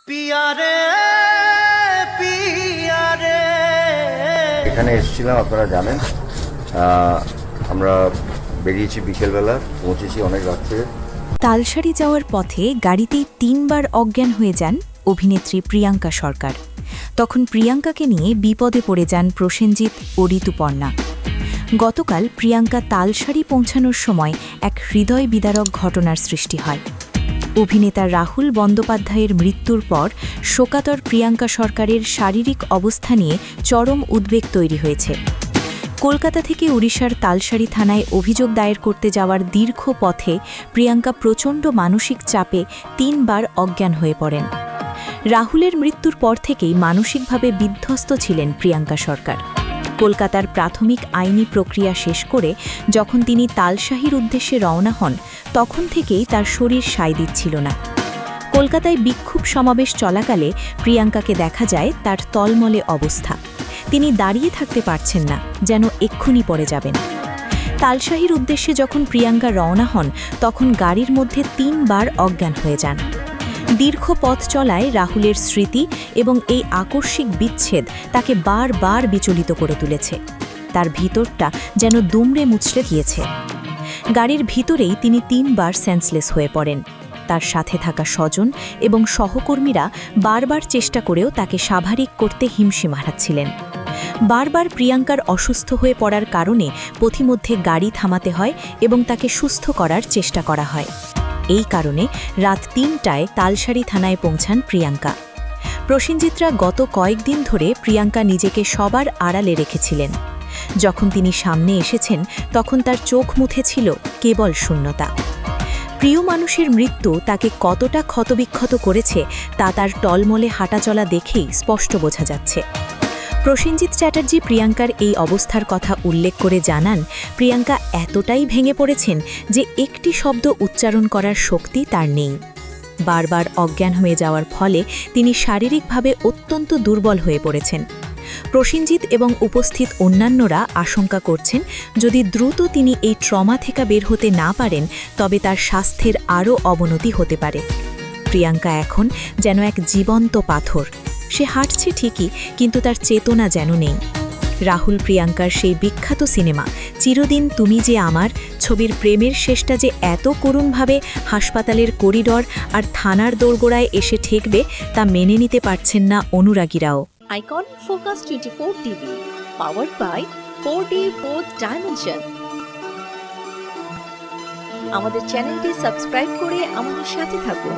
পিয়ারে পিয়ারে এখানে এসেছিলাম, আপনারা জানেন। আমরা বেরিয়েছি বিকেলবেলা, পৌঁছেছি অনেক রাত্রে। তালসারি যাওয়ার পথে গাড়িতেই ৩ বার অজ্ঞান হয়ে যান অভিনেত্রী প্রিয়াঙ্কা সরকার। তখন প্রিয়াঙ্কাকে নিয়ে বিপদে পড়ে যান প্রসেনজিৎ ও ঋতুপর্ণা। গতকাল প্রিয়াঙ্কা তালসারি পৌঁছানোর সময় এক হৃদয় বিদারক ঘটনার সৃষ্টি হয়। অভিনেতা রাহুল বন্দ্যোপাধ্যায়ের মৃত্যুর পর শোকাতর প্রিয়াঙ্কা সরকারের শারীরিক অবস্থা নিয়ে চরম উদ্বেগ তৈরি হয়েছে। কলকাতা থেকে ওড়িশার তালসারি থানায় অভিযোগ দায়ের করতে যাওয়ার দীর্ঘ পথে প্রিয়াঙ্কা প্রচণ্ড মানসিক চাপে ৩ বার অজ্ঞান হয়ে পড়েন। রাহুলের মৃত্যুর পর থেকেই মানসিকভাবে বিধ্বস্ত ছিলেন প্রিয়াঙ্কা সরকার। কলকাতার প্রাথমিক আইনি প্রক্রিয়া শেষ করে যখন তিনি তালসাহির উদ্দেশ্যে রওনা হন, তখন থেকেই তার শরীর সায় দিচ্ছিল না। কলকাতায় বিক্ষোভ সমাবেশ চলাকালে প্রিয়াঙ্কাকে দেখা যায় তার তলমলে অবস্থা। তিনি দাঁড়িয়ে থাকতে পারছেন না, যেন এক্ষুনি পড়ে যাবেন। তালসাহির উদ্দেশ্যে যখন প্রিয়াঙ্কা রওনা হন, তখন গাড়ির মধ্যে ৩ বার অজ্ঞান হয়ে যান। দীর্ঘ পথ চলায় রাহুলের স্মৃতি এবং এই আকস্মিক বিচ্ছেদ তাকে বারবার বিচলিত করে তুলেছে। তার ভিতরটা যেন দুমড়ে মুচড়ে গিয়েছে। গাড়ির ভিতরেই তিনি ৩ বার সেন্সলেস হয়ে পড়েন। তার সাথে থাকা স্বজন এবং সহকর্মীরা বারবার চেষ্টা করেও তাকে স্বাভাবিক করতে হিমশিম হারাচ্ছিলেন। বারবার প্রিয়াঙ্কার অসুস্থ হয়ে পড়ার কারণে পথিমধ্যে গাড়ি থামাতে হয় এবং তাকে সুস্থ করার চেষ্টা করা হয়। এই কারণে রাত ৩টায় তালসারি থানায় পৌঁছান প্রিয়াঙ্কা। প্রসেনজিৎরা গত কয়েকদিন ধরে প্রিয়াঙ্কা নিজেকে সবার আড়ালে রেখেছিলেন। যখন তিনি সামনে এসেছেন, তখন তার চোখ মুখে ছিল কেবল শূন্যতা। প্রিয় মানুষের মৃত্যু তাকে কতটা ক্ষতবিক্ষত করেছে তা তার টলমলে হাঁটাচলা দেখেই স্পষ্ট বোঝা যাচ্ছে। প্রসেনজিৎ চ্যাটার্জি প্রিয়াঙ্কার এই অবস্থার কথা উল্লেখ করে জানান, প্রিয়াঙ্কা এতটাই ভেঙে পড়েছেন যে একটি শব্দ উচ্চারণ করার শক্তি তার নেই। বারবার অজ্ঞান হয়ে যাওয়ার ফলে তিনি শারীরিকভাবে অত্যন্ত দুর্বল হয়ে পড়েছেন। প্রসেনজিৎ এবং উপস্থিত অন্যান্যরা আশঙ্কা করছেন, যদি দ্রুত তিনি এই ট্রমা থেকে বের হতে না পারেন, তবে তার স্বাস্থ্যের আরও অবনতি হতে পারে। প্রিয়াঙ্কা এখন যেন এক জীবন্ত পাথর। সে হাঁটছে ঠিকই, কিন্তু তার চেতনা যেন নেই। রাহুল প্রিয়াঙ্কার সেই বিখ্যাত সিনেমা চিরদিন তুমি যে আমার ছবির প্রেমের শেষটা যে এত করুণভাবে হাসপাতালের করিডর আর থানার দোরগোড়ায় এসে ঠেকবে, তা মেনে নিতে পারছেন না অনুরাগীরাও। Icon focus 24 TV, powered by 4D Fourth Dimension। আমাদের চ্যানেলটি সাবস্ক্রাইব করে আমাদের সাথে থাকুন।